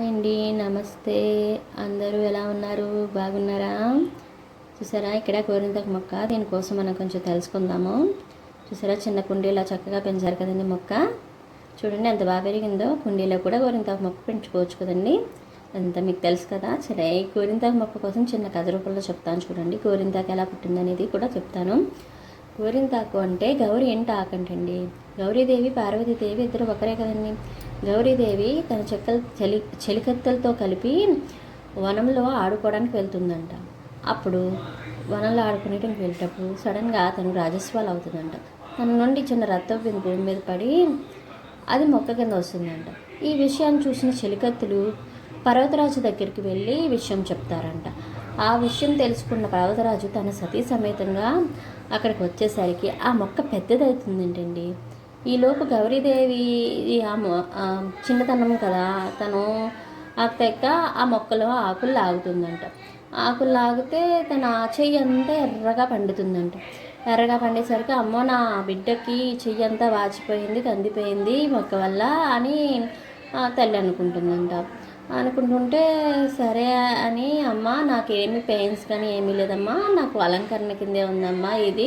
అండి నమస్తే. అందరూ ఎలా ఉన్నారు? బాగున్నారా? చూసారా ఇక్కడ గోరింటాకు మొక్క, దీనికోసం మనం కొంచెం తెలుసుకుందాము. చూసారా చిన్న కుండీలో చక్కగా పెంచారు కదండి మొక్క. చూడండి ఎంత బాగా పెరిగిందో. కుండీలో కూడా గోరింటాకు మొక్క పెంచుకోవచ్చు కదండి. అంతా మీకు తెలుసు కదా. సరే, ఈ గోరింటాకు మొక్క కోసం చిన్న కథ రూపంలో చెప్తాను చూడండి. గోరింటాకు ఎలా పుట్టిందనేది కూడా చెప్తాను. గోరింటాకు అంటే గౌరీ ఏంటి ఆకంటండి. గౌరీదేవి పార్వతీదేవి ఇద్దరు ఒకరే కదండి. గౌరీదేవి తన చెలికత్తెలతో కలిపి వనంలో ఆడుకోవడానికి వెళ్తుందంట. అప్పుడు వనంలో ఆడుకునేటానికి వెళ్ళేటప్పుడు సడన్గా తను రాజస్వాలు అవుతుందంట. తన నుండి చిన్న రక్తం భూమి మీద పడి అది మొక్క కింద వస్తుందంట. ఈ విషయాన్ని చూసిన చెలికత్తెలు పర్వతరాజు దగ్గరికి వెళ్ళి ఈ విషయం చెప్తారంట. ఆ విషయం తెలుసుకున్న పర్వతరాజు తన సతీ సమేతంగా అక్కడికి వచ్చేసరికి ఆ మొక్క పెద్దదవుతుందంటండి. ఈలోపు గౌరీదేవి చిన్నతనం కదా, తను తెక్క ఆ మొక్కలో ఆకులు లాగుతుందంట. ఆకులు లాగితే తన చెయ్యి అంతా ఎర్రగా పండుతుందంట. ఎర్రగా పండేసరికి అమ్మో నా బిడ్డకి చెయ్యి అంతా వాచిపోయింది, కందిపోయింది మొక్క వల్ల అని తల్లి అనుకుంటుందంట. అనుకుంటుంటే సరే అని అమ్మ నాకేమీ పెయిన్స్ కానీ ఏమీ లేదమ్మా, నాకు అలంకరణ కిందే ఉందమ్మా, ఇది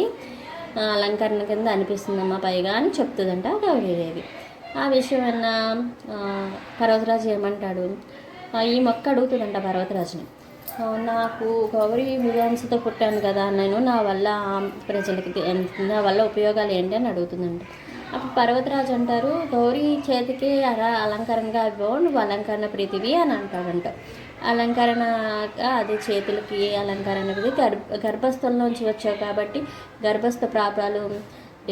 అలంకరణ కింద అనిపిస్తుందమ్మా పైగా అని చెప్తుందంట గౌరీదేవి. ఆ విషయం అన్న పర్వతరాజు ఏమంటాడు, ఈ మొక్క అడుగుతుందంట పర్వతరాజుని, నాకు గౌరీ మృగాంశతో పుట్టాను కదా నేను, నా వల్ల ప్రజలకి నా వల్ల ఉపయోగాలు ఏంటి అని అడుగుతుందంట. అప్పుడు పర్వతరాజు అంటారు, గౌరీ చేతికి అలంకరణగా ఇవ్వవు, నువ్వు అలంకరణ ప్రీతివి అని అంటాడంట. అలంకరణగా అది చేతులకి అలంకరణది గర్భస్థంలోంచి వచ్చావు కాబట్టి గర్భస్థ ప్రాబ్లాలు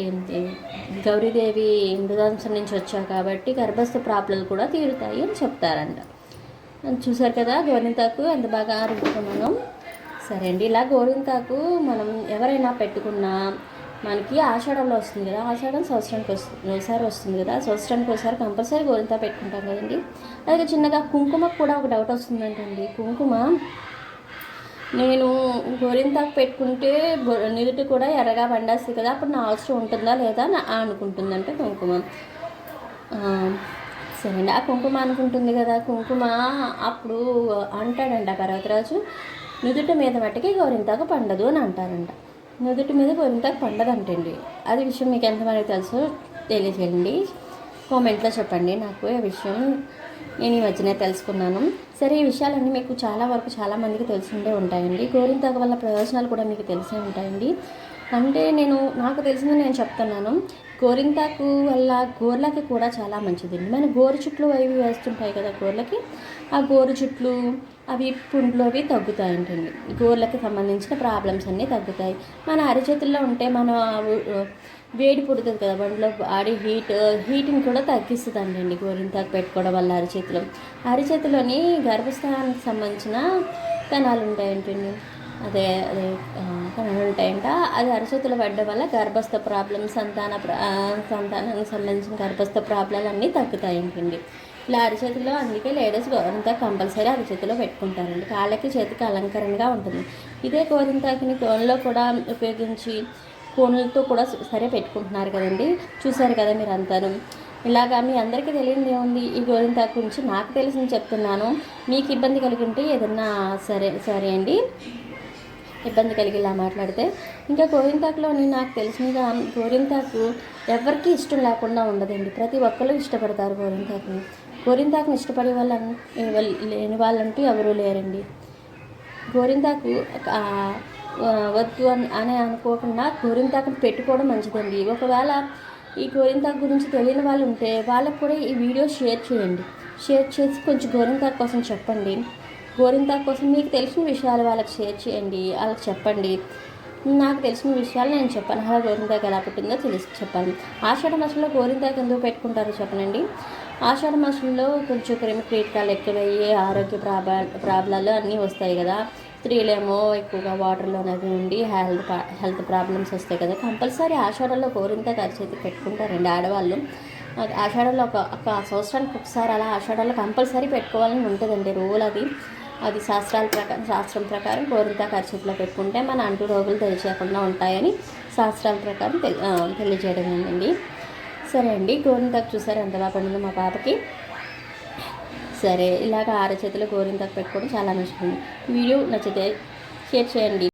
ఏంటి, గౌరీదేవి మృగాంశం నుంచి వచ్చావు కాబట్టి గర్భస్థ ప్రాబ్లాలు కూడా తీరుతాయి అని చెప్తారంట. చూసారు కదా గోరింటాకు ఎంత బాగా ఆరోగ్యం. సరే అండి, ఇలా గోరింటాకు మనం ఎవరైనా పెట్టుకున్నా మనకి ఆషాఢంలో వస్తుంది కదా, ఆషాఢం సంవత్సరానికి ఒకసారి వస్తుంది కదా, సంవత్సరానికి ఒకసారి కంపల్సరీ గోరింటాకు పెట్టుకుంటాం కదండి. అలాగే చిన్నగా కుంకుమకు కూడా ఒక డౌట్ వస్తుందంటండి. కుంకుమ నేను గోరింటాకు పెట్టుకుంటే నిదుటి కూడా ఎర్రగా పండేస్తుంది కదా, అప్పుడు నా అవసరం ఉంటుందా లేదా అని అనుకుంటుందంటే కుంకుమ. సరే అండి, ఆ కుంకుమ అనుకుంటుంది కదా, కుంకుమ అప్పుడు అంటాడంట పర్వతరాజు, నుదుటి మీద మట్టికి గోరింటాకు పండదు అని అంటారంట. నుదుటి మీద గోరింటాకు పండదంటండి. అది విషయం మీకు ఎంతమందికి తెలుసో తెలియజేయండి, కామెంట్లో చెప్పండి. నాకు ఈ విషయం నేను ఈ మధ్యనే తెలుసుకున్నాను. సరే, ఈ విషయాలన్నీ మీకు చాలా వరకు చాలామందికి తెలిసిండే ఉంటాయండి. గోరింటాకు వల్ల ప్రయోజనాలు కూడా మీకు తెలిసే ఉంటాయండి. అంటే నాకు తెలిసింది నేను చెప్తున్నాను. గోరింటాకు వల్ల గోర్లకి కూడా చాలా మంచిదండి. మన గోరు చుట్లు అవి వేస్తుంటాయి కదా గోర్లకి, ఆ గోరు చుట్లు అవి పుండ్లు అవి తగ్గుతాయంటండి. గోర్లకి సంబంధించిన ప్రాబ్లమ్స్ అన్నీ తగ్గుతాయి. మన అరిచేతుల్లో ఉంటే మన వేడి పుడుతుంది కదా బండిలో, బాడీ హీట్ని కూడా తగ్గిస్తుందండి గోరింటాకు పెట్టుకోవడం వల్ల. అరిచేతిలోని గర్భస్థానానికి సంబంధించిన కణాలు ఉంటాయంటండి. అదే కణాలు ఉంటాయంట. అది అరిచేతులు పడ్డం వల్ల గర్భస్థ ప్రాబ్లమ్స్, సంతానానికి సంబంధించిన గర్భస్థ ప్రాబ్లాలు అన్నీ తగ్గుతాయంటండి. ఇలా అరిచేతిలో, అందుకే లేడీస్ గోరింటాకు కంపల్సరీ అరిచేతిలో పెట్టుకుంటారండి. కాళ్ళకి చేతికి అలంకరణగా ఉంటుంది. ఇదే గోరింటాకుని కోన్లో కూడా ఉపయోగించి కోన్లతో కూడా సరే పెట్టుకుంటున్నారు కదండి. చూసారు కదా మీరు అంతాను. ఇలాగా మీ అందరికీ తెలియదు ఏముంది, ఈ గోరింటాకు గురించి నాకు తెలిసింది చెప్తున్నాను. మీకు ఇబ్బంది కలిగి ఉంటే ఏదన్నా సరే అండి, ఇబ్బంది కలిగి ఇలా మాట్లాడితే. ఇంకా గోరింటాకులోని నాకు తెలిసినగా గోరింటాకు ఎవరికి ఇష్టం లేకుండా ఉండదండి. ప్రతి ఒక్కరు ఇష్టపడతారు గోరింటాకుని. గోరింటాకుని ఇష్టపడే లేని వాళ్ళంటూ ఎవరూ లేరండి. గోరింటాకు వద్దు అని అనుకోకుండా గోరింటాకుని పెట్టుకోవడం మంచిదండి. ఒకవేళ ఈ గోరింటాకు గురించి తెలియని వాళ్ళు ఉంటే వాళ్ళకు కూడా ఈ వీడియో షేర్ చేయండి. షేర్ చేసి కొంచెం గోరింటాకు కోసం చెప్పండి. గోరింటాకు కోసం మీకు తెలిసిన విషయాలు వాళ్ళకి షేర్ చేయండి, వాళ్ళకి చెప్పండి. నాకు తెలిసిన విషయాలు నేను చెప్పాను, అలా గోరింటాకు ఎలా పుట్టిందో చెప్పాను. ఆషాఢ మాసంలో గోరింటాకు ఎందుకు పెట్టుకుంటారో చెప్పనండి. ఆషాఢ మాసంలో కొంచెం క్రిమికీటకాలు ఎక్కువయ్యి ఆరోగ్య ప్రాబ్లాలు అన్నీ వస్తాయి కదా. స్త్రీలేమో ఎక్కువగా వాటర్లో నది ఉండి హెల్త్ ప్రాబ్లమ్స్ వస్తాయి కదా. కంపల్సరీ ఆషాఢంలో గోరింటాకు అరిచేతికి పెట్టుకుంటారండి ఆడవాళ్ళు. ఆషాఢంలో ఒక సంవత్సరానికి ఒకసారి అలా ఆషాఢంలో కంపల్సరీ పెట్టుకోవాలని ఉంటుందండి రూల్. అది శాస్త్రం ప్రకారం గోరింటాకు అరిచేతిలో పెట్టుకుంటే మన అంటు రోగులు తెలియకుండా ఉంటాయని శాస్త్రాల ప్రకారం తెలియజేయడం ఏంటండి. సరే అండి, గోరింటాకు చూసారు ఎంత బాగా పండిందో మా పాపకి. సరే ఇలాగ అరచేతిలో గోరింటాకు పెట్టుకోవడం చాలా మంచిది. వీడియో నచ్చితే షేర్ చేయండి.